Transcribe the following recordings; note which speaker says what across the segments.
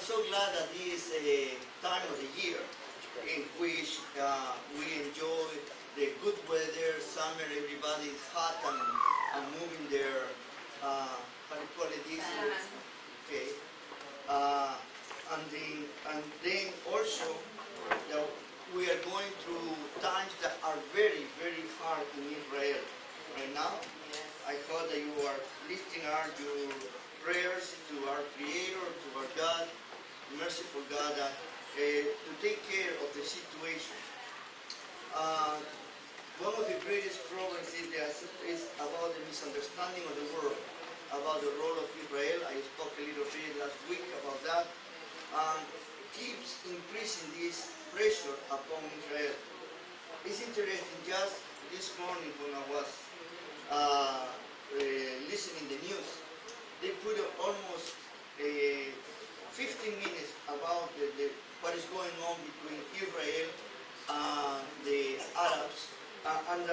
Speaker 1: so glad that this time of the year in which we enjoy the good weather, summer, everybody is hot and moving their, how do you call it, this? Okay. And then also that we are going through times that are very, very hard in Israel right now. I hope that you are lifting your prayers to our Creator, to our God, merciful God, to take care of the situation. One of the greatest problems is about the misunderstanding of the world, about the role of Israel. I spoke a little bit last week about that. Keeps increasing this pressure upon Israel. It's interesting, just this morning when I was listening to the news, they put almost 15 minutes about what is going on between Israel and the Arabs, and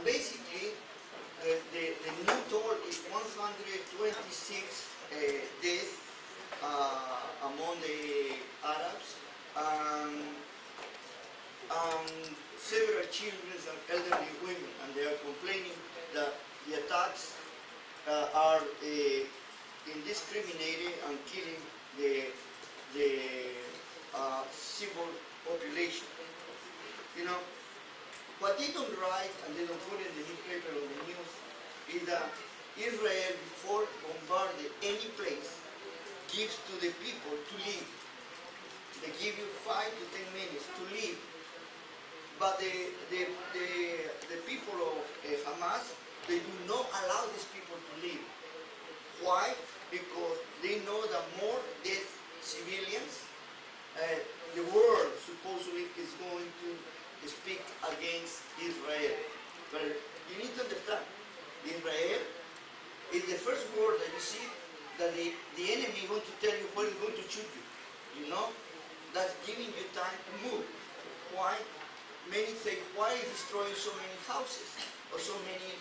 Speaker 1: basically the new toll is 126 deaths among the Arabs, and several children and elderly women, and they are complaining that the attacks are indiscriminating and killing the civil population. You know, what they don't write and they don't put in the newspaper or the news is that Israel, before bombarding any place, gives to the people to live. They give you 5 to 10 minutes to live. But the people of Hamas, they do not allow these people to live. Why? Because they know that more dead civilians, the world supposedly is going to speak against Israel. But you need to understand, Israel is the first word that you see that the enemy is going to tell you where he's going to shoot you. You know? That's giving you time to move. Why? Many say, why is destroying so many houses or so many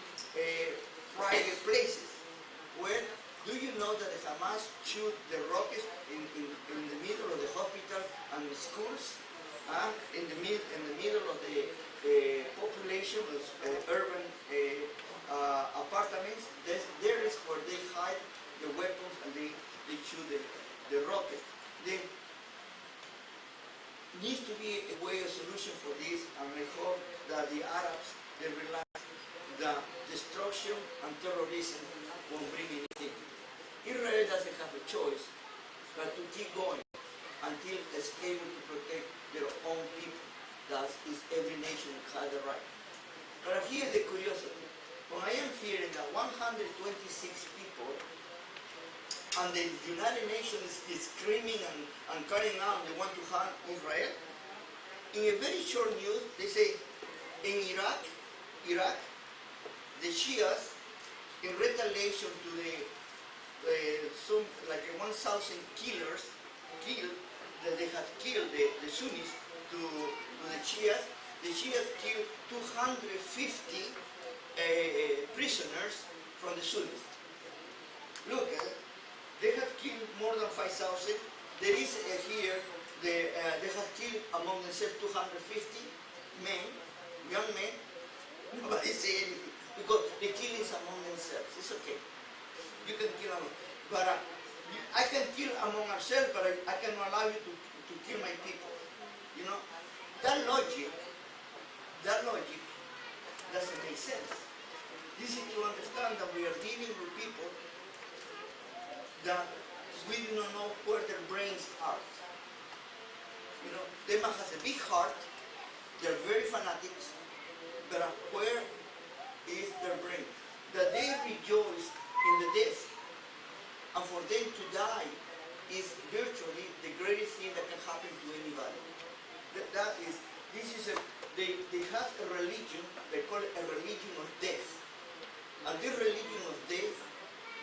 Speaker 1: private places? Well, do you know that the Hamas shoot the rockets in the middle of the hospital and the schools, in the middle of the population, urban apartments? There is where they hide the weapons and they shoot the rockets. There needs to be a way, a solution for this, and I hope that the Arabs, they realize that destruction and terrorism won't bring anything. Israel doesn't have a choice but to keep going until it's able to protect their own people. That is, every nation has the right. But here's the curiosity. When I am hearing that 126 people and the United Nations is screaming and carrying out, they want to harm Israel, in a very short news, they say, in Iraq, the Shias, in retaliation to some like 1,000 killers that they had killed the Sunnis to the Shias killed 250 prisoners from the Sunnis. Look, they have killed more than 5,000. There is here, they have killed among themselves 250 men, young men. Nobody say anything because the killing is among themselves. It's okay. You can kill among, but I can kill among ourselves, but I cannot allow you to kill my people. You know, that logic doesn't make sense. This is to understand that we are dealing with people that we do not know where their brains are. You know, they might have a big heart, they're very fanatics, but where is their brain? That they rejoice in the death, and for them to die is virtually the greatest thing that can happen to anybody. They have a religion, they call it a religion of death. And this religion of death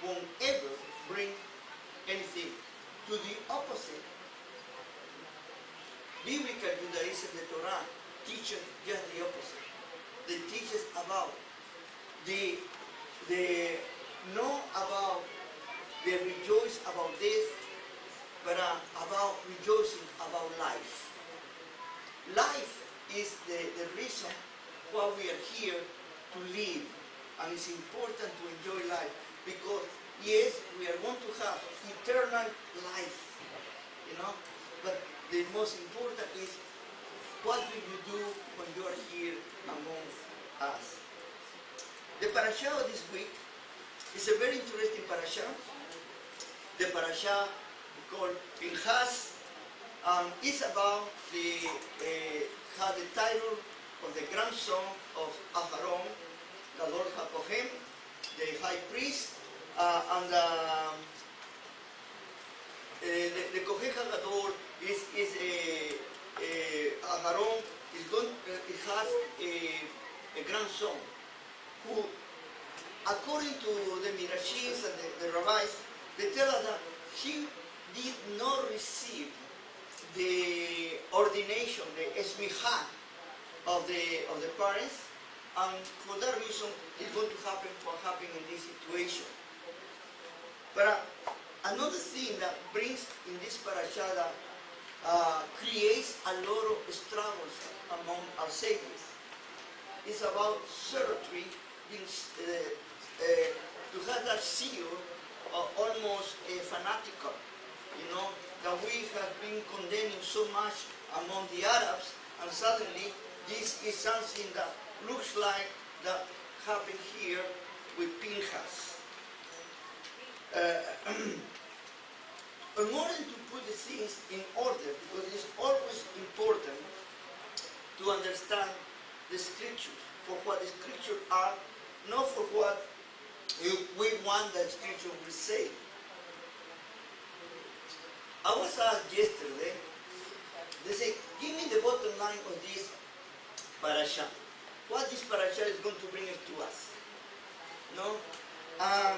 Speaker 1: won't ever bring anything. To the opposite, biblical Judaism, the Torah, teaches just the opposite. They teach us about the rejoice about death why we are here to live. And it's important to enjoy life because, yes, we are going to have eternal life, you know, but the most important is what do you do when you are here among us. The parasha of this week is a very interesting parasha. The parasha called Pinchas is about has the title of the grandson of Aharon, the Lord HaKohen, the high priest, and the Kohen HaGadol is Aharon it has a grandson who, according to the Midrashim and the rabbis, they tell us that he did not receive the ordination, the esmicha of the parents, and for that reason it's going to happen what happened in this situation. But another thing that brings in this parasha that creates a lot of struggles among our saviors is about surgery, to have that zeal almost fanatical, you know, that we have been condemning so much among the Arabs, and suddenly this is something that looks like that happened here with Pinchas. In order to put the things in order, because it's always important to understand the scriptures, for what the scriptures are, not for what we want the scripture will say. I was asked yesterday, they say, give me the bottom line of this parasha. What this parasha is going to bring us to us. No? I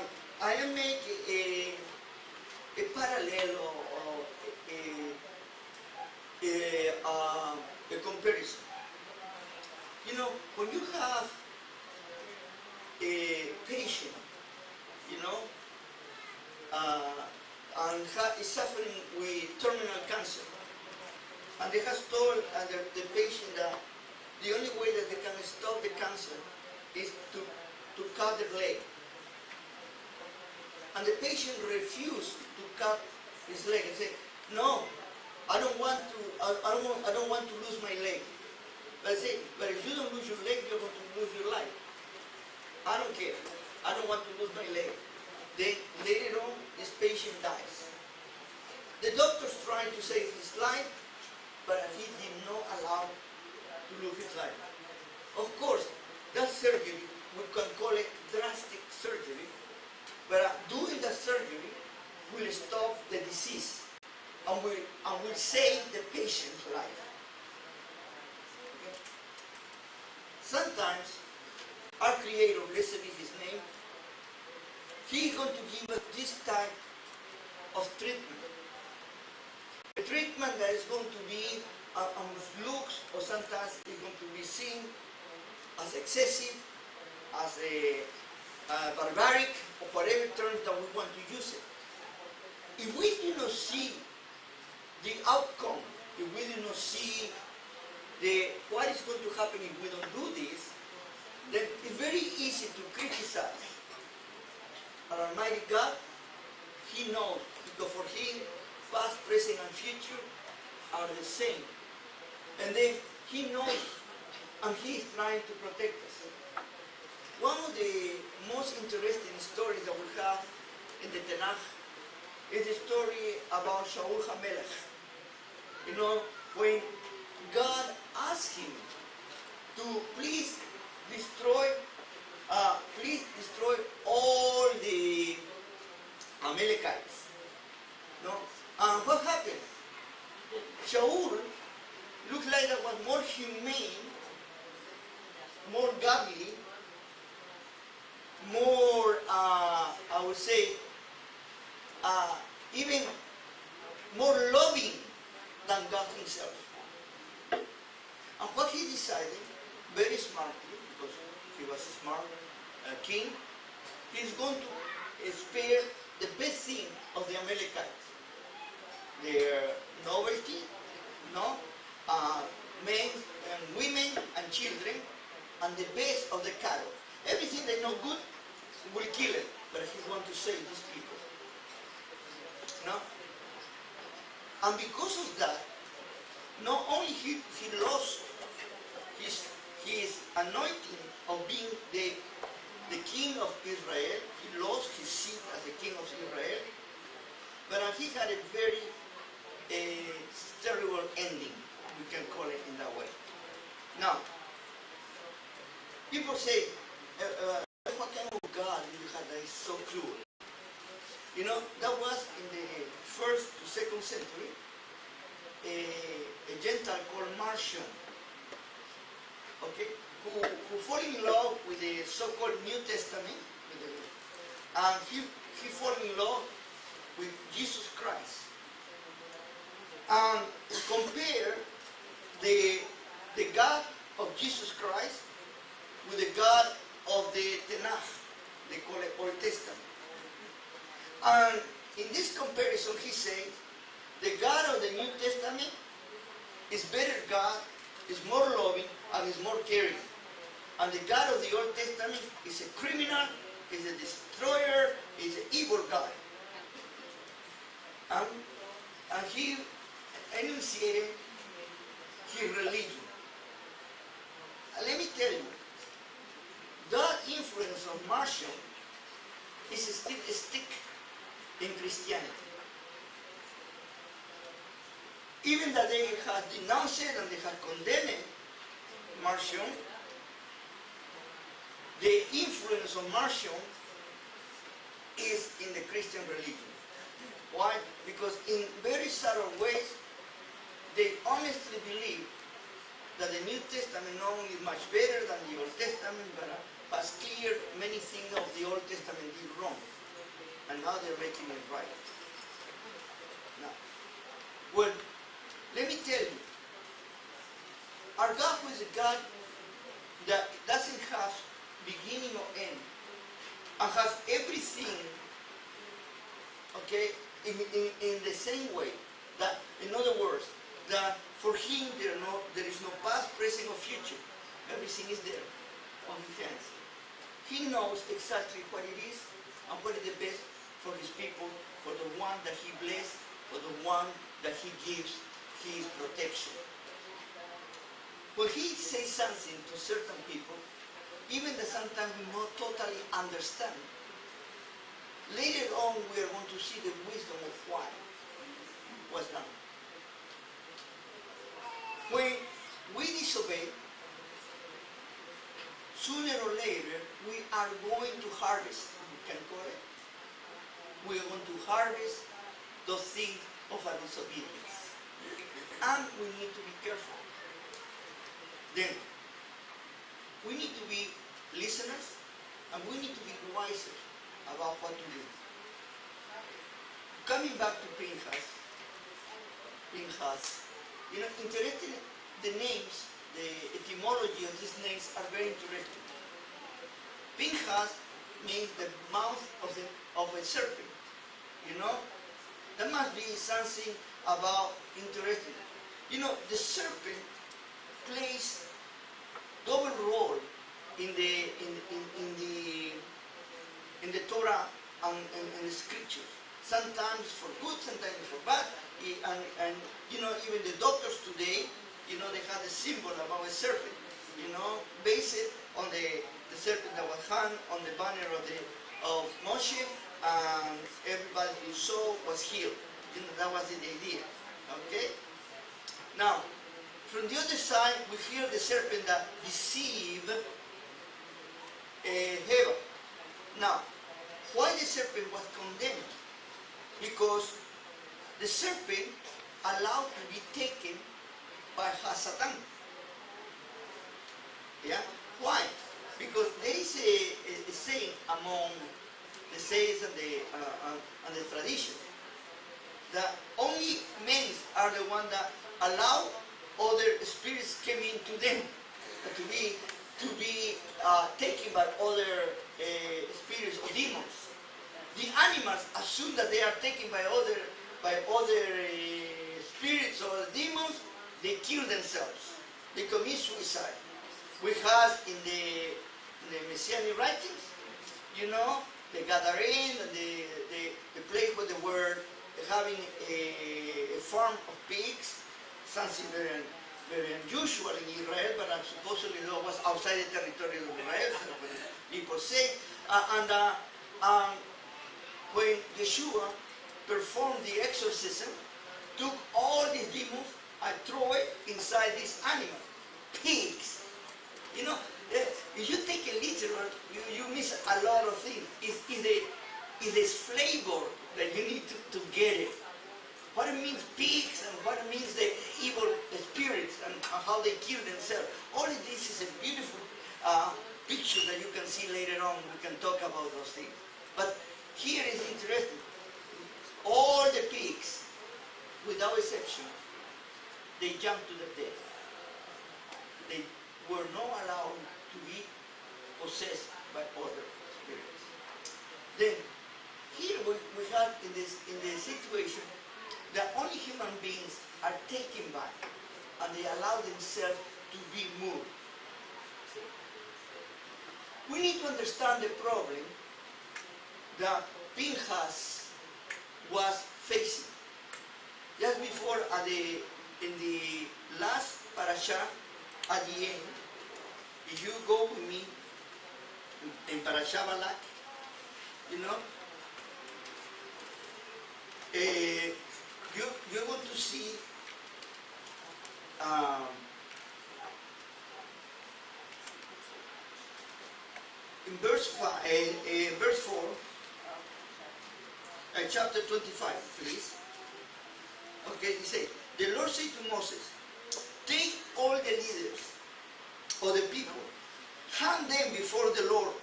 Speaker 1: am making a parallel or a comparison. You know, when you have a patient, you know, and is suffering with terminal cancer, and they have told the patient that the only way that they can stop the cancer is to cut their leg. And the patient refused to cut his leg and said, "No, I don't want to lose my leg." But I say, "But if you don't lose your leg, you're going to lose your life. I don't care. I don't want to lose my leg." Then later on, this patient dies. The doctor's trying to save his life, but he did not allow to lose his life. Of course, that surgery, we can call it drastic surgery, but doing that surgery will stop the disease and will save the patient's life. Okay? Sometimes, our Creator, blessed be His name, He is going to give us this type of treatment. A treatment that is going to be looks, or sometimes is going to be seen as excessive, as a barbaric, or whatever terms that we want to use it. If we do not see the outcome, if we do not see what is going to happen if we don't do this, then it's very easy to criticize. Our Almighty God, He knows, because for Him, past, present, and future are the same. And then He knows, and He is trying to protect us. One of the most interesting stories that we have in the Tanakh is the story about Shaul HaMelech. You know, when God asked him to please destroy all the Amalekites. No? And what happened? Shaul looked like that was more humane, more godly, more, I would say, even more loving than God Himself. And what he decided, very smartly, because he was a smart king, he's going to spare the best thing of the Amalekites. Their novelty, no? Men and women and children, and the best of the cattle. Everything they know good will kill it, but he wants to save these people. No? And because of that, not only he lost his anointing of being the king of Israel, he lost his seat as the king of Israel, but he had a very terrible ending, we can call it in that way. Now, people say, what kind of God do you have that is so cruel? You know, that was in the 1st to 2nd century, a Gentile called Marcion, okay, who fell in love with the so-called New Testament, and he fell in love with Jesus Christ. And compare the God of Jesus Christ with the God of the Tanakh, they call it Old Testament. And in this comparison, he says, the God of the New Testament is better God, is more loving, and is more caring. And the God of the Old Testament is a criminal, is a destroyer, is an evil God. And he enunciated his religion. And let me tell you, that influence of Marcion is still a stick in Christianity. Even that they have denounced it and they have condemned Marcion, the influence of Marcion is in the Christian religion. Why? Because in very subtle ways, they honestly believe that the New Testament not only is much better than the Old Testament, but has cleared many things of the Old Testament did wrong. And now they're making it right. Now, well, let me tell you, our God is a God that doesn't have beginning or end, and has everything, okay, in the same way. That, in other words, that for him there is no past, present, or future. Everything is there on his hands. He knows exactly what it is and what is the best for his people, for the one that he blessed, for the one that he gives his protection. When he says something to certain people, even that sometimes we not totally understand, later on we are going to see the wisdom of why it was done. When we disobey, sooner or later we are going to harvest, we can call it. We are going to harvest those things of our disobedience. And we need to be careful. Then, we need to be listeners, and we need to be wiser about what to do. Coming back to Pinchas, you know, interesting, the names, the etymology of these names are very interesting. Pinchas means the mouth of a serpent, you know. That must be something about interesting. You know, the serpent plays double role in the Torah and the scriptures. Sometimes for good, sometimes for bad. And you know, even the doctors today, you know, they have a symbol about a serpent, you know, based on the serpent that was hung on the banner of Moshe, and everybody who saw was healed. You know, that was the idea. Okay? Now, from the other side, we hear the serpent that deceived Eva. Now, why the serpent was condemned? Because the serpent allowed to be taken by Satan. Yeah? Why? Because there is a saying among the sayings and the tradition that only men are the ones that allow other spirits came into them to be taken by other spirits or demons. The animals assume that they are taken by other spirits or demons. They kill themselves. They commit suicide. we have in the Messianic writings, you know, the gathering, the place where they were having a farm of pigs, something very, very unusual in Israel, but supposedly it was outside the territory of Israel, so people say. When Yeshua performed the exorcism, took all these demons and threw it inside this animal, pigs. You know, if you take it literal, you miss a lot of things. It's the flavor that you need to get it. What it means pigs and what it means the evil spirits and how they kill themselves. All of this is a beautiful picture that you can see later on. We can talk about those things. But here is interesting. All the pigs, without exception, they jumped to the death. They were not allowed to be possessed by other spirits. Then, here we have in the situation that only human beings are taken back and they allow themselves to be moved. We need to understand the problem that Pinchas was facing. Just before, in the last parasha, at the end, if you go with me in parasha Balak, you know, you're going to see in verse 4, chapter 25, please. Okay, he says, the Lord said to Moses, take all the leaders of the people, hang them before the Lord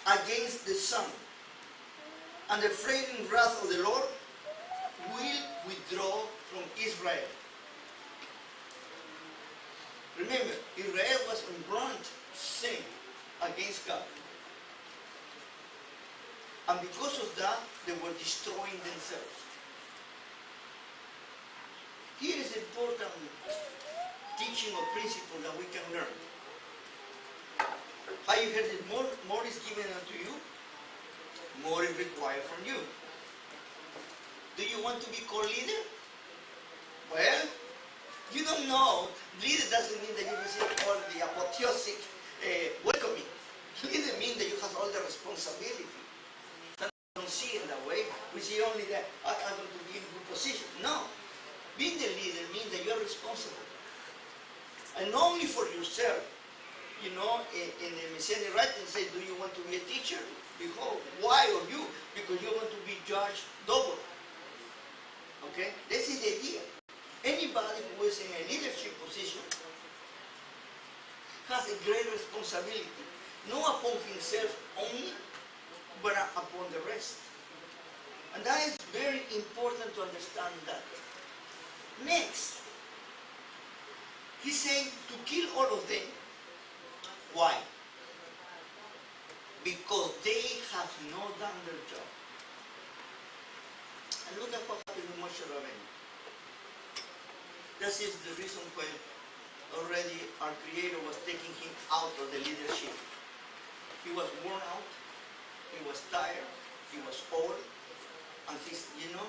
Speaker 1: against the sun, and the flaming wrath of the Lord will withdraw from Israel. Remember, Israel was in blunt sin against God. And because of that, they were destroying themselves. Here is important teaching or principle that we can learn. How you heard it, more is given unto you, more is required from you. Do you want to be called leader? Well, you don't know. Leader doesn't mean that you receive all the apotheosic welcoming. Leader means that you have all the responsibility. We don't see it that way. We see only that I'm going to be in a good position. No. Being the leader means that you're responsible. And only for yourself. You know, in the Messianic writing say, do you want to be a teacher? Behold, why are you? Because you want to be judged double. Okay? This is the idea. Anybody who is in a leadership position has a great responsibility. Not upon himself only, but upon the rest. And that is very important to understand that. Next, he's saying to kill all of them. Why? Because they have not done their job. And look at what happened with Moshe Rabbeinu. This is the reason why already our Creator was taking him out of the leadership. He was worn out, he was tired, he was old, and he's, you know,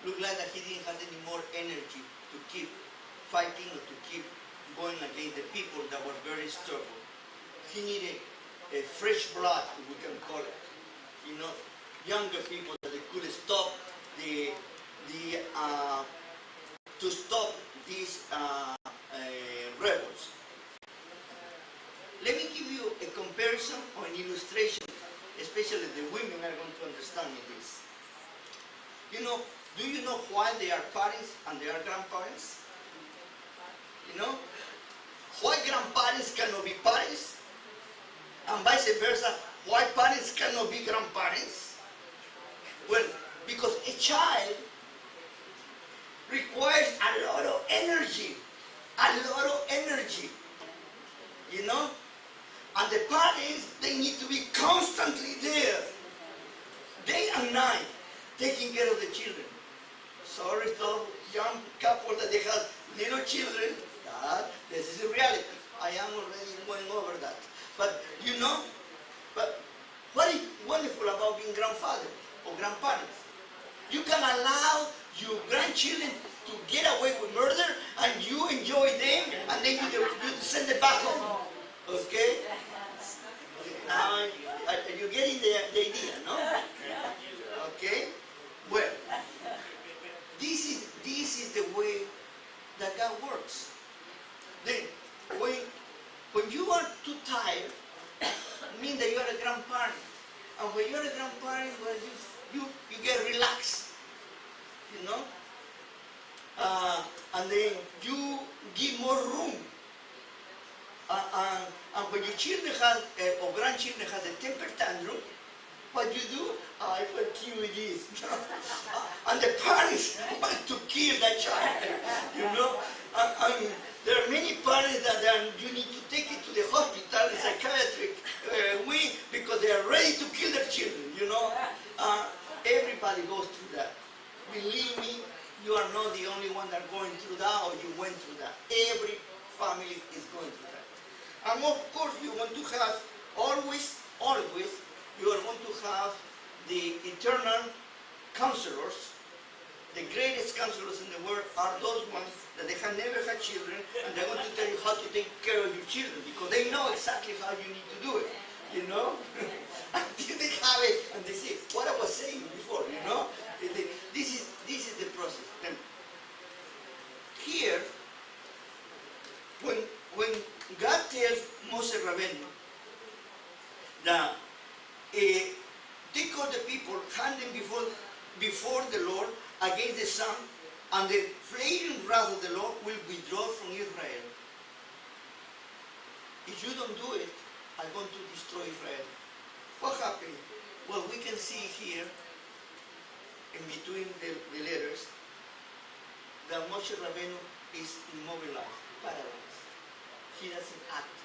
Speaker 1: looked like that he didn't have any more energy to keep fighting or to keep going against the people that were very stubborn. He needed a fresh blood, we can call it. You know, younger people that they could stop to stop these rebels. Let me give you a comparison or an illustration, especially the women are going to understand this. You know, do you know why they are parents and they are grandparents? You know, why grandparents cannot be parents, and vice versa, why parents cannot be grandparents? Well, because a child requires a lot of energy, you know, and the parents, they need to be constantly there, day and night, taking care of the children. Sorry to young couple that they have little children, this is a reality. I am already going over that. But you know, but what is wonderful about being grandfather or grandparents? You can allow your grandchildren to get away with murder, and you enjoy them, and then you send them back home. Okay? Now, you're getting the idea, no? Okay? Well, this is the way that God works. Then, when you are too tired, it means that you are a grandparent. And when you're a grandparent, well, you get relaxed, you know? And then you give more room. And when your children have, or grandchildren have a temper tantrum, what you do? I will kill this. And the parents want to kill that child, you know? And there are many parents that you need to take it to the hospital, the psychiatric wing, because they are ready to kill their children, you know? Everybody goes through that. Believe me, you are not the only one that are going through that, or you went through that. Every family is going through that. And of course, you want to have always, you are going to have the eternal counselors. The greatest counselors in the world are those ones that they have never had children, and they're going to tell you how to take care of your children, because they know exactly how you need to do it, you know? Until they have it, and they say, what I was saying before, you know? This is the process. And here, when God tells Moses Rabbeinu that take all the people, hand them before the Lord against the sun, and the flaming wrath of the Lord will withdraw from Israel. If you don't do it, I'm going to destroy Israel. What happened? Well, we can see here, in between the letters, that Moshe Rabbeinu is immobilized, paralyzed. He doesn't act.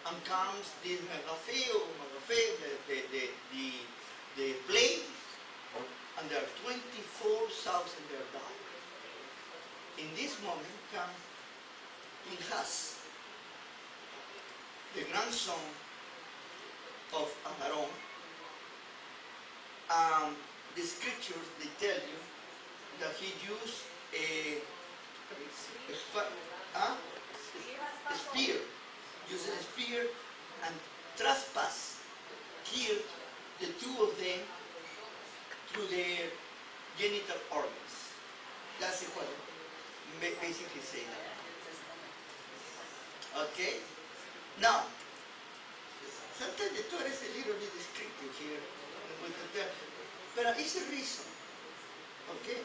Speaker 1: And comes this the plague, and there are 24,000 there died. In this moment comes Pinchas, the grandson of Aaron. The scriptures, they tell you that he used a spear, used a spear and trespass, killed the two of them through their genital organs. That's what it basically say that. Okay? Now, sometimes the Torah is a little bit descriptive here, but it's a reason, okay?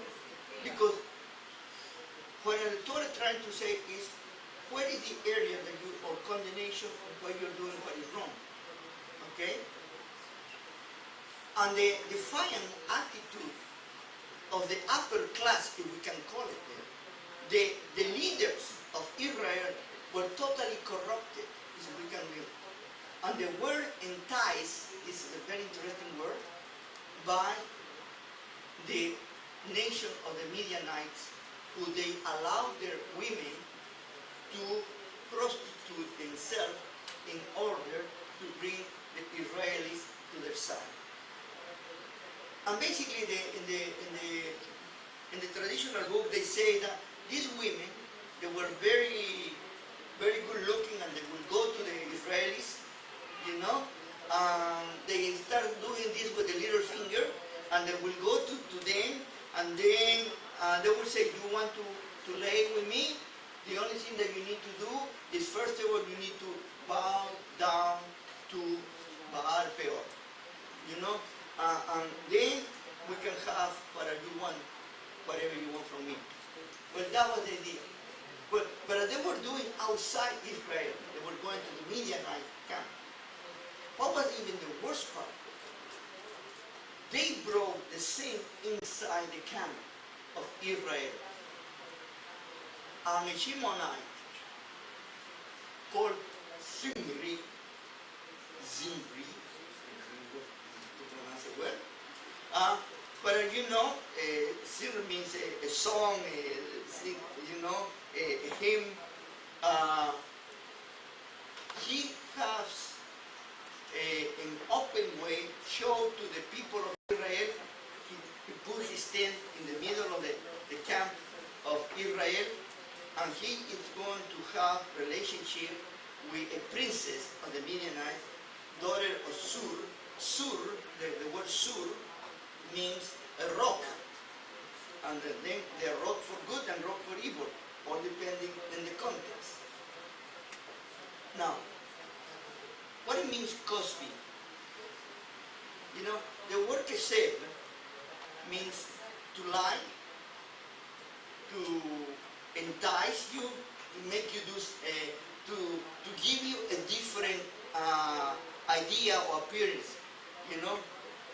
Speaker 1: Because what the Torah trying to say is, what is the area that you, or condemnation of what you're doing, what is wrong, okay? And the defiant attitude of the upper class, if we can call it there, the leaders of Israel were totally corrupted, if we can read. And the word entice, this is a very interesting word, by the nation of the Midianites, who they allowed their women to prostitute themselves in order to bring the Israelis to their side. And basically, in the traditional book, they say that these women, they were very, very good looking, and they would go to the Israelis, you know, they start doing this with the little finger, and they will go to them, and then they will say, you want to lay with me? The only thing that you need to do is, first of all, you need to bow down to Baal Peor, you know, and then we can have whatever you want from me. Well, that was the idea. But they were doing outside Israel. They were going to the Midianite camp. What was even the worst part? They brought the sin inside the camp of Israel. And a Shimonite called Zimri, to pronounce it well. But you know, Zimri means a song, you know, a hymn, uh, he has an open way showed to the people of Israel. He put his tent in the middle of the camp of Israel, and he is going to have relationship with a princess of the Midianites, daughter of Sur. Sur, the word Sur, means a rock. And then they are rock for good and rock for evil, all depending on the context. Now, what it means Cosby? You know, the word keseb means to lie, to entice you, to make you do, to give you a different idea or appearance. You know,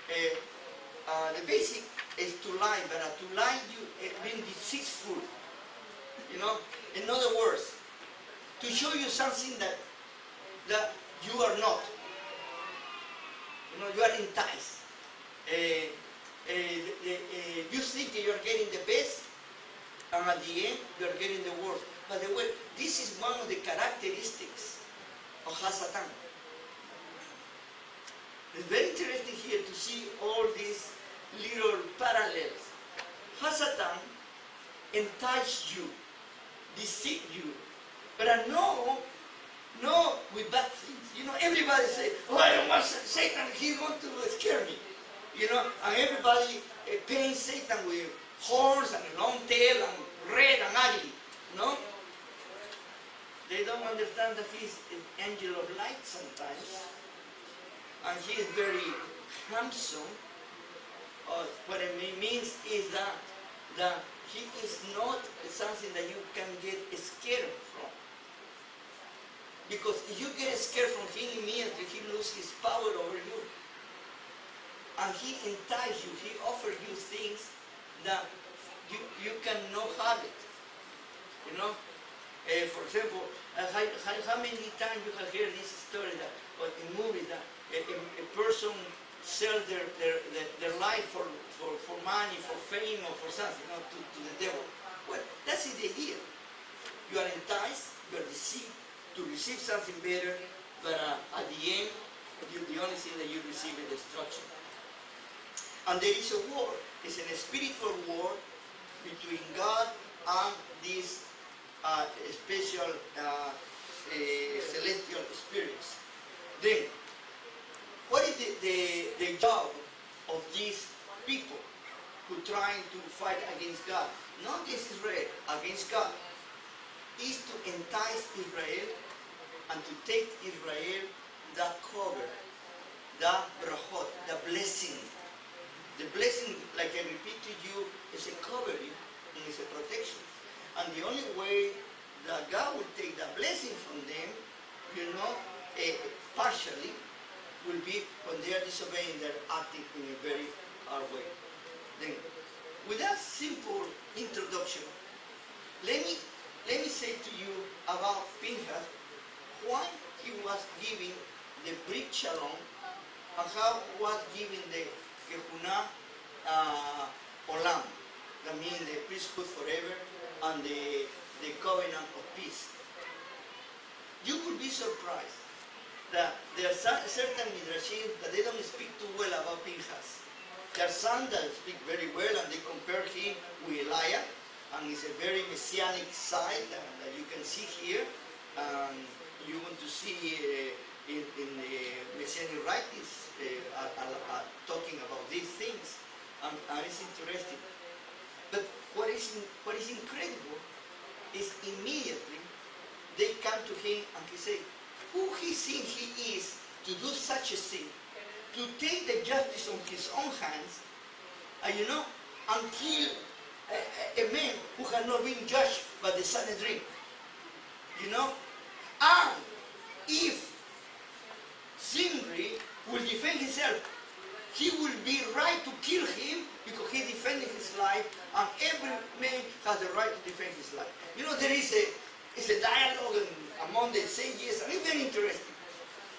Speaker 1: the basic is to lie, but to lie you being deceitful. You know, in other words, to show you something that you are not. You know, you are enticed. You think that you are getting the best, and at the end you are getting the worst. By the way, this is one of the characteristics of Hasatan. It's very interesting here to see all these little parallels. Hasatan entice you, deceive you, but no with bad things. You know, everybody say, oh, I don't want Satan, he's going to scare me. You know, and everybody paints Satan with horns and a long tail and red and ugly. No? They don't understand that he's an angel of light sometimes. And he is very handsome. What it means is that he is not something that you can get scared from. Because if you get scared from him immediately, he loses his power over you. And he entices you, he offers you things that you cannot have it. You know? For example, how many times you have heard this story that, or in movies, that a person sells their life for money, for fame, or for something, you know, to the devil. Well, that's the idea. You are enticed, you are deceived to receive something better, but at the end, the only thing that you receive is destruction. And there is a war. It's a spiritual war between God and these special celestial spirits. Then, what is the job of these people who are trying to fight against God? Not against Israel, against God. Is to entice Israel and to take Israel the cover, the brachot, the blessing. The blessing, like I repeat to you, is a covering and is a protection. And the only way that God will take the blessing from them, you know, partially, will be when they are disobeying, they're acting in a very hard way. Then, with that simple introduction, let me say to you about Pinchas, why he was giving the Brit Shalom, and how was giving the Yochanan Olam, that means the priesthood forever, and the covenant of peace. You would be surprised that there are certain midrashim that they don't speak too well about Pinchas. There are some that speak very well, and they compare him with Elijah, and it's a very messianic side that you can see here. You want to see in the messianic writings talking about these things, and it's interesting. But what is incredible is immediately they come to him and he say, who he thinks he is to do such a thing, to take the justice on his own hands, and you know, and kill a man who has not been judged by the Sanhedrin. You know, and if Zimri will defend himself, he will be right to kill him because he defended his life, and every man has the right to defend his life. You know, there is a dialogue among the sages, and it's very interesting.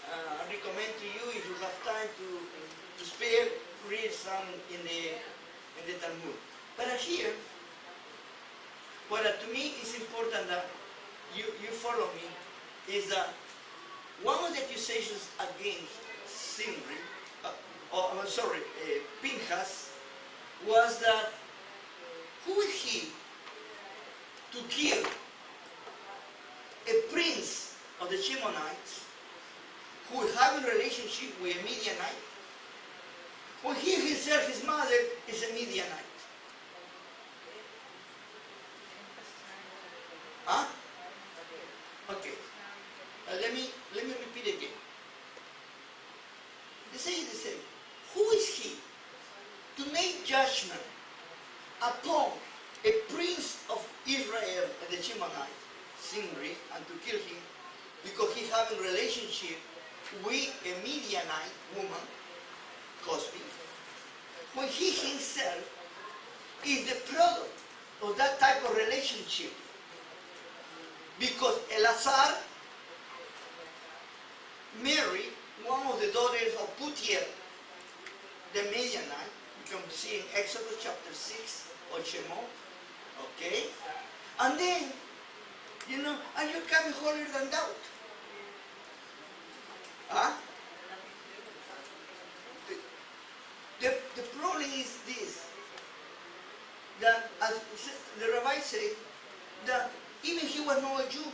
Speaker 1: I recommend to you, if you have time to spare, read some in the Talmud. But here, what to me is important that you follow me, is that one of the accusations against Simri, Pinchas, was that who is he to kill a prince of the Shimonites who is having a relationship with a Midianite, when he himself, his mother, is a Midianite? Huh? Okay. Let me repeat again. They say the same. Who is he to make judgment upon a prince of Israel and the Shimonites, Simri, and to kill him because he's having a relationship with a Midianite woman, Cosby, when he himself is the product of that type of relationship? Because Elazar married one of the daughters of Putiel, the Midianite. You can see in Exodus chapter 6 or Shemot. Okay? And then, and you're coming holier than thou. Huh? The problem is this, that as the Rabbi said, that even he was not a Jew,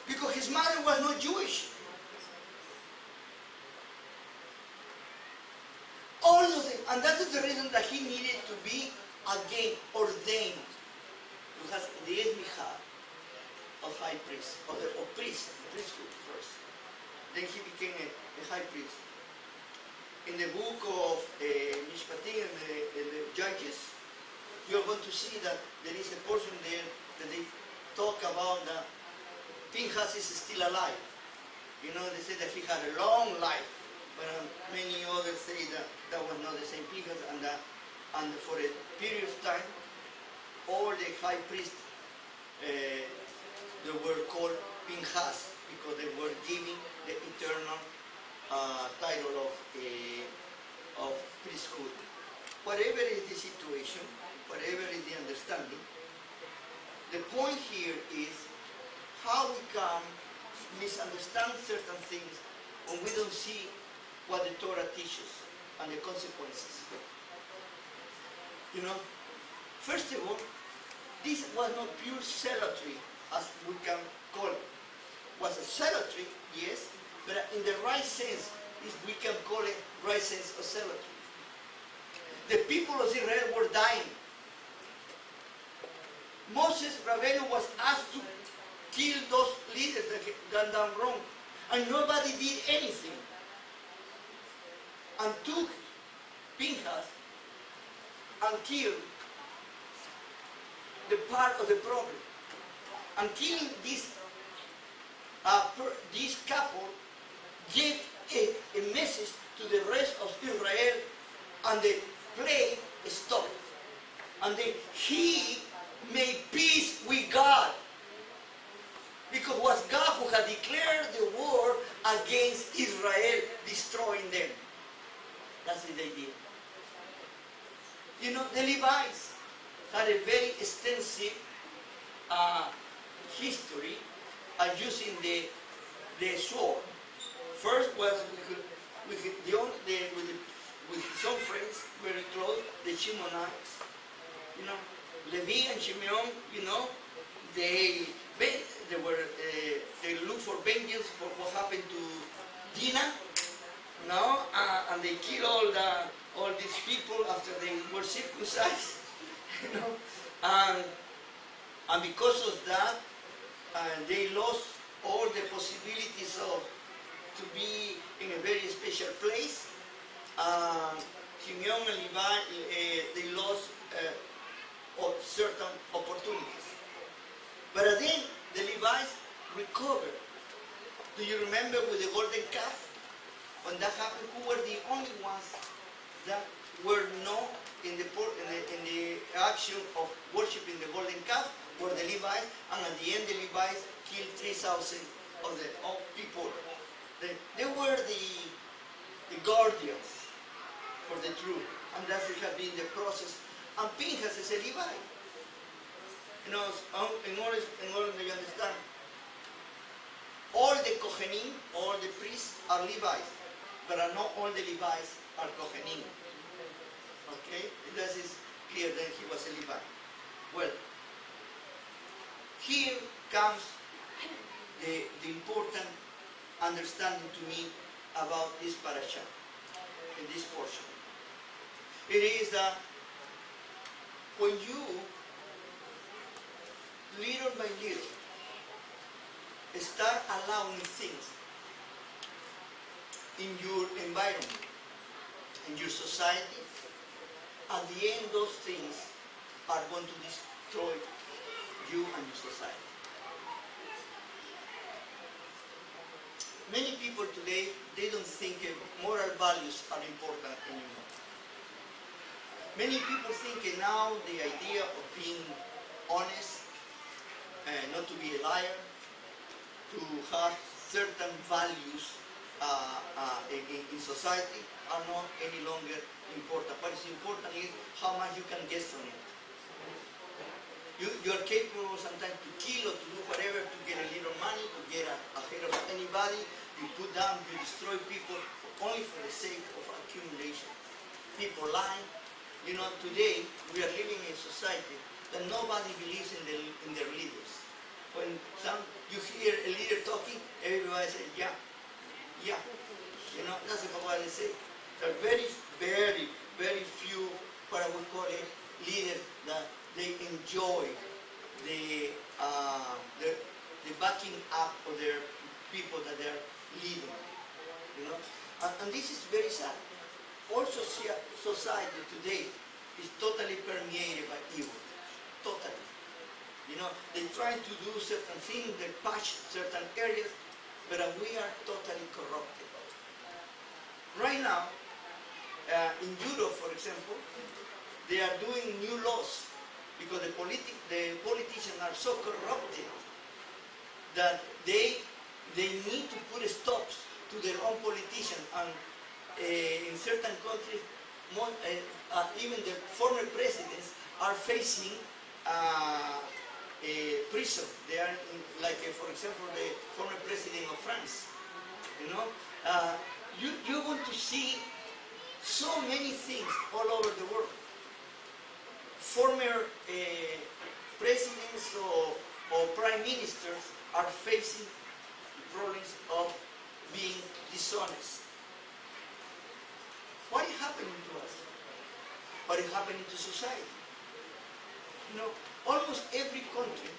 Speaker 1: because his mother was not Jewish. All of them, and that is the reason that he needed to be again ordained, because the esmicha of high priest, or priesthood first. Then he became a high priest. In the book of Mishpatim, in the Judges, you're going to see that there is a portion there that they talk about that Pinchas is still alive. They say that he had a long life, but many others say that that was not the same Pinchas, and for a period of time, all the high priests, they were called Pinchas, because they were giving the eternal title of priesthood. Whatever is the situation, whatever is the understanding, the point here is how we can misunderstand certain things when we don't see what the Torah teaches and the consequences. First of all, this was not pure zealotry, as we can call it. It was a zealotry, yes, but in the right sense, we can call it right sense of zealotry. The people of Israel were dying. Moses, Rabbeinu, was asked to kill those leaders that done wrong, and nobody did anything. And took Pinchas and killed the part of the problem. And killing this couple gave a message to the rest of Israel, and the plague stopped. And then he made peace with God, because it was God who had declared the war against Israel, destroying them. That's what they did. The Levites had a very extensive history of using the sword. First was with his own friends, very close, the Shimonites. Levi and Shimeon, they looked for vengeance for what happened to Dinah, and they killed all these people after they were circumcised, and because of that, they lost all the possibilities to be in a very special place. Simeon and Levi, they lost certain opportunities. But then the Levites recovered. Do you remember with the golden calf? When that happened, who were the only ones that were not in the action of worshiping the golden calf? Were the Levites, and at the end the Levites killed 3,000 of the people. They were the guardians for the truth, and that has been the process. And Pinchas is a Levite. You know, in order that you understand, all the Kohanim, all the priests are Levites, but not all the Levites are Kohanim. Okay? This is clear that he was a Levite. Well, here comes the important understanding to me about this parasha, in this portion. It is that when you, little by little, start allowing things in your environment, in your society, at the end those things are going to destroy you and your society. Many people today, they don't think moral values are important anymore. Many people think now the idea of being honest, not to be a liar, to have certain values in society are not any longer important. What is important is how much you can get from it. You are capable sometimes to kill or to do whatever to get a little money, to get ahead of anybody. You put down, you destroy people only for the sake of accumulation. People lie. You know, today we are living in a society that nobody believes in their leaders. When you hear a leader talking, everybody says, yeah, yeah. You know, that's what they say. There are very, very, very few, what I would call it, leaders that they enjoy the backing up of their people that they're leading. You know, and this is very sad. Also, society today is totally permeated by evil. Totally. You know, they try to do certain things, they patch certain areas, but we are totally corrupted. Right now, in Europe, for example, they are doing new laws because the politicians are so corrupted that they need to put stops to their own politicians. And in certain countries, even the former presidents are facing prison. They are like, for example, the former president of France. You know, you're going to see so many things all over the world. Former presidents or prime ministers are facing problems of being dishonest. What is happening to us? What is happening to society? You know, almost every country,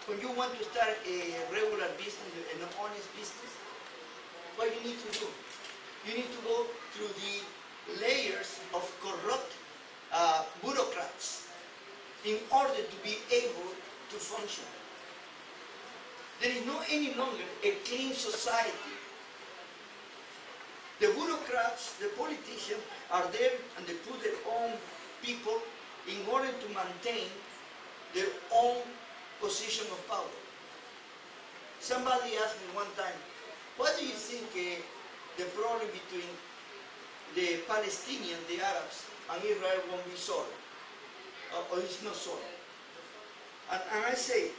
Speaker 1: when you want to start a regular business, an honest business, what you need to do? You need to go through the layers of corrupt bureaucrats in order to be able to function. There is not any longer a clean society. The bureaucrats, the politicians are there and they put their own people in order to maintain their own position of power. Somebody asked me one time, what do you think the problem between the Palestinians, the Arabs, and Israel won't be solved? Or it's not solved? And I say,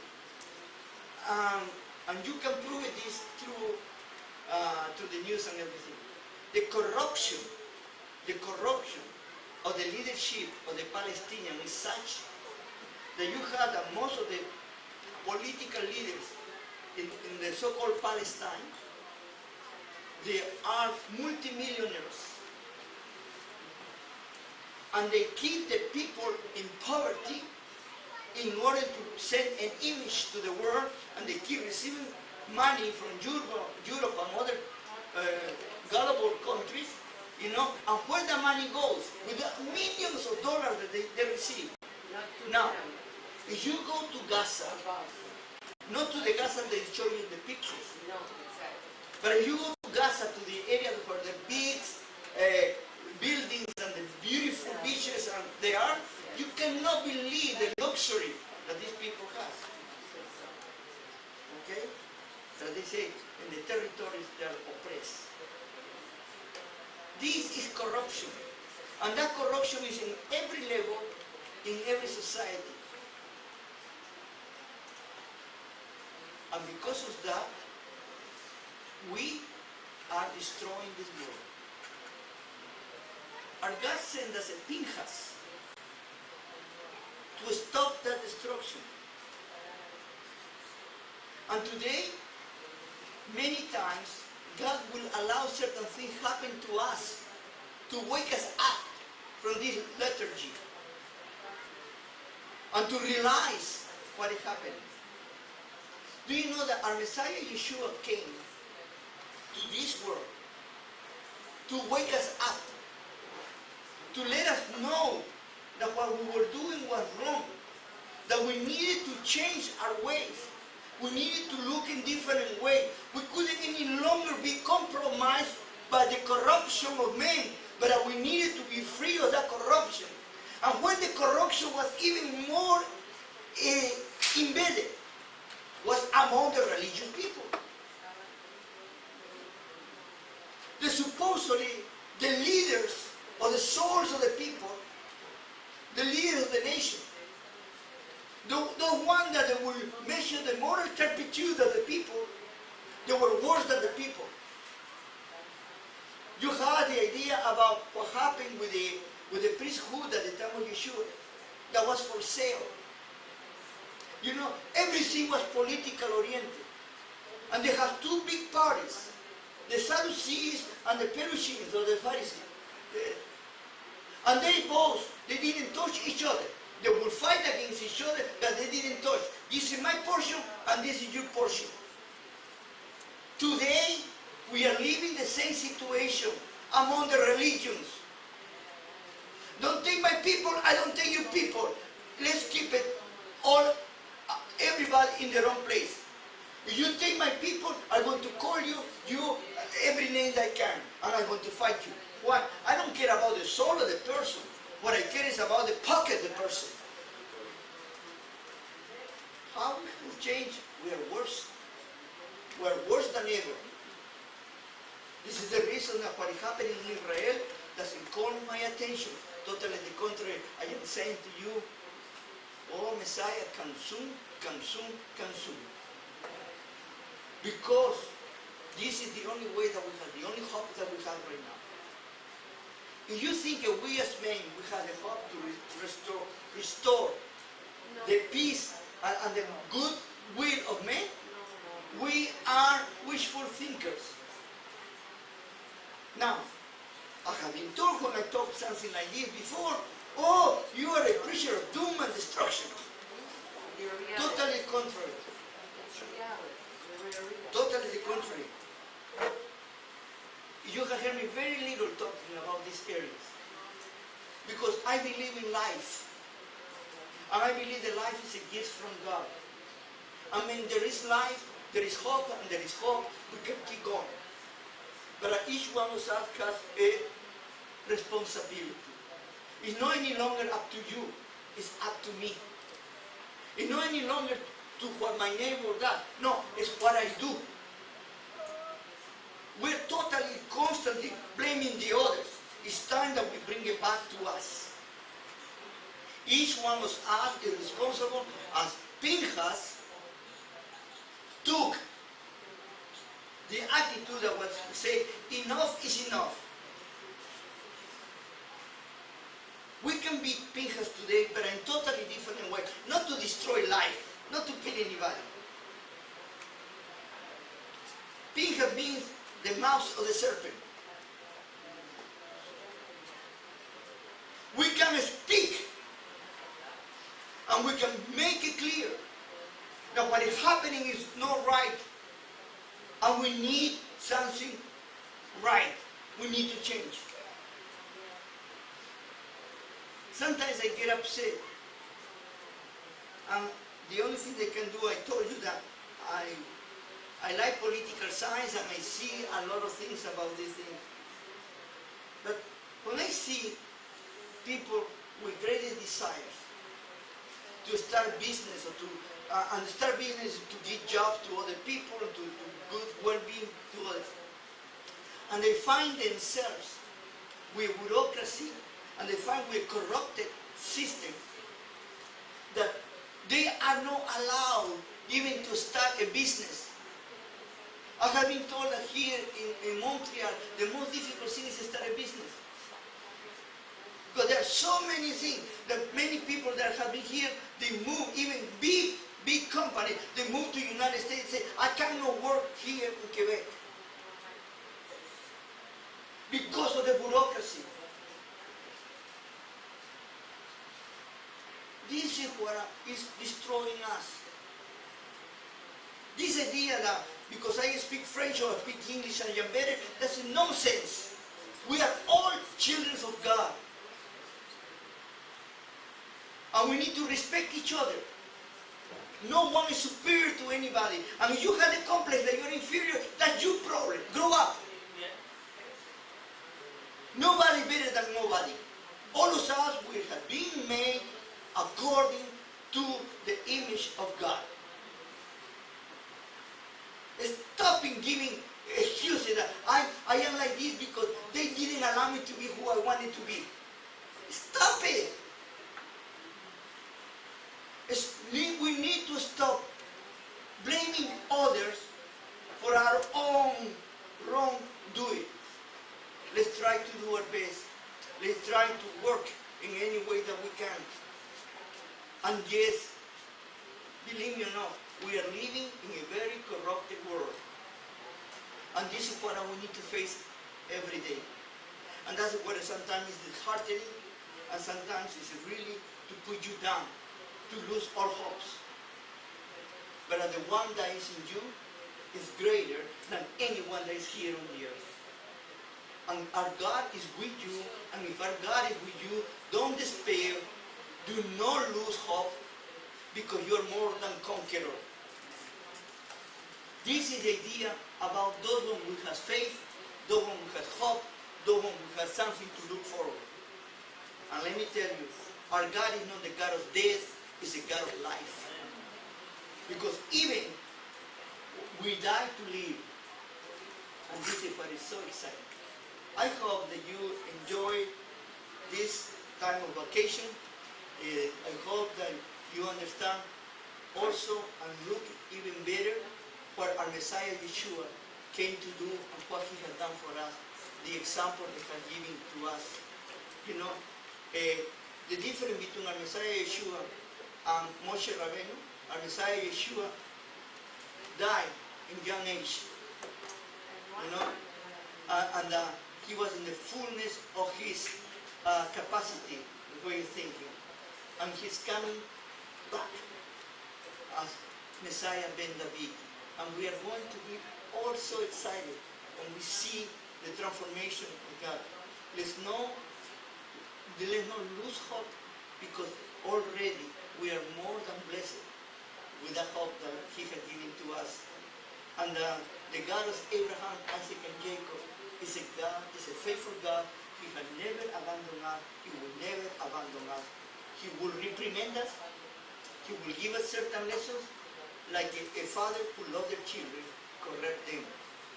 Speaker 1: and you can prove this through the news and everything. The corruption of the leadership of the Palestinians is such that you have that most of the political leaders in the so-called Palestine, they are multimillionaires. And they keep the people in poverty in order to send an image to the world, and they keep receiving money from Europe and other gullible countries, you know, and where the money goes, with the millions of dollars that they receive. Now, if you go to Gaza, not to the Gaza they show you in the pictures, but if you go to Gaza, to the area where the big buildings and the beautiful beaches and they are, you cannot believe the luxury that these people have. Okay? So they say, in the territories they are oppressed. This is corruption. And that corruption is in every level, in every society. And because of that, we are destroying this world. Our God sent us a Pinchas to stop that destruction. And today, many times, God will allow certain things happen to us to wake us up from this lethargy and to realize what is happening. Do you know that our Messiah Yeshua came to this world to wake us up, to let us know that what we were doing was wrong, that we needed to change our ways. We needed to look in different ways. We couldn't any longer be compromised by the corruption of men, but that we needed to be free of that corruption. And when the corruption was even more embedded, was among the religious people. Supposedly, the leaders or the souls of the people, the leaders of the nation, the one that they will measure the moral turpitude of the people, they were worse than the people. You had the idea about what happened with the priesthood at the time of Yeshua, that was for sale. You know, everything was political oriented. And they have two big parties, the Sadducees and the Perushins, or the Pharisees. And they didn't touch each other. They would fight against each other, but they didn't touch. This is my portion, and this is your portion. Today, we are living the same situation among the religions. Don't take my people, I don't take your people. Let's keep it all, everybody in their own place. If you take my people, I'm going to call you every name I can, and I'm going to fight you. Why? I don't care about the soul of the person. What I care is about the pocket of the person. How we have changed? We are worse. We are worse than ever. This is the reason that what is happening in Israel doesn't call my attention. Totally the contrary. I am saying to you, oh Messiah, consume, consume, consume. Because this is the only way that we have, the only hope that we have right now. If you think that we as men, we have the hope to restore the peace and the good will of men, we are wishful thinkers. Now, I have been told when I talk something like this before, oh, you are a preacher of doom and destruction. Totally contrary. Totally the contrary. You have heard me very little talking about these areas. Because I believe in life. And I believe that life is a gift from God. I mean, there is life, there is hope, and there is hope. We can keep going. But each one of us has a responsibility. It's not any longer up to you. It's up to me. It's not any longer to what my neighbor does. No, it's what I do. We're totally, constantly blaming the others. It's time that we bring it back to us. Each one of us is responsible, as Pinchas took the attitude that was to say, enough is enough. We can be Pinchas today, but in totally different way. Not to destroy life, not to kill anybody. Pinchas means the mouth of the serpent. We can speak and we can make it clear that what is happening is not right and we need something right. We need to change. Sometimes I get upset and the only thing they can do, I told you that I like political science and I see a lot of things about these things. But when I see people with great desires to start business or to and start business to give jobs to other people, to good well-being to others, and they find themselves with bureaucracy and they find with a corrupted system, that they are not allowed even to start a business. I have been told that here in Montreal, the most difficult thing is to start a business. Because there are so many things that many people that have been here, they move, even big companies, they move to the United States and say, I cannot work here in Quebec. Because of the bureaucracy. This is what is destroying us. This idea that because I speak French or I speak English and I'm better, that's nonsense. We are all children of God. And we need to respect each other. No one is superior to anybody. And if you have the complex that you're inferior, that's your problem. Grow up. Nobody better than nobody. All of us, we have been made according to the image of God. Stop giving excuses that I am like this because they didn't allow me to be who I wanted to be. Stop it. We need to stop blaming others for our own wrongdoing. Let's try to do our best. Let's try to work in any way that we can. And yes, believe me or not, we are living in a very corrupted world. And this is what we need to face every day. And that's what sometimes is disheartening, and sometimes it's really to put you down, to lose all hopes. But the one that is in you is greater than anyone that is here on the earth. And our God is with you, and if our God is with you, don't despair, do not lose hope, because you are more than conqueror. This is the idea about those one who has faith, those one who has hope, those one who has something to look forward. And let me tell you, our God is not the God of death, He's a God of life. Because even we die to live, and this is what is so exciting. I hope that you enjoy this time of vacation. I hope that you understand also and look even better what our Messiah Yeshua came to do and what He has done for us, the example He has given to us. You know, the difference between our Messiah Yeshua and Moshe Rabbeinu, our Messiah Yeshua died in young age. You know, and he was in the fullness of his capacity, the way of thinking. And he's coming back as Messiah Ben David. And we are going to be all so excited when we see the transformation of God. Let's not lose hope, because already we are more than blessed with the hope that He has given to us. And the God of Abraham, Isaac, and Jacob is a God, is a faithful God. He has never abandoned us. He will never abandon us. He will reprimand us. He will give us certain lessons, like a father who loves their children, correct them.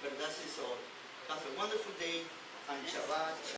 Speaker 1: But that is all. Have a wonderful day, and Shabbat.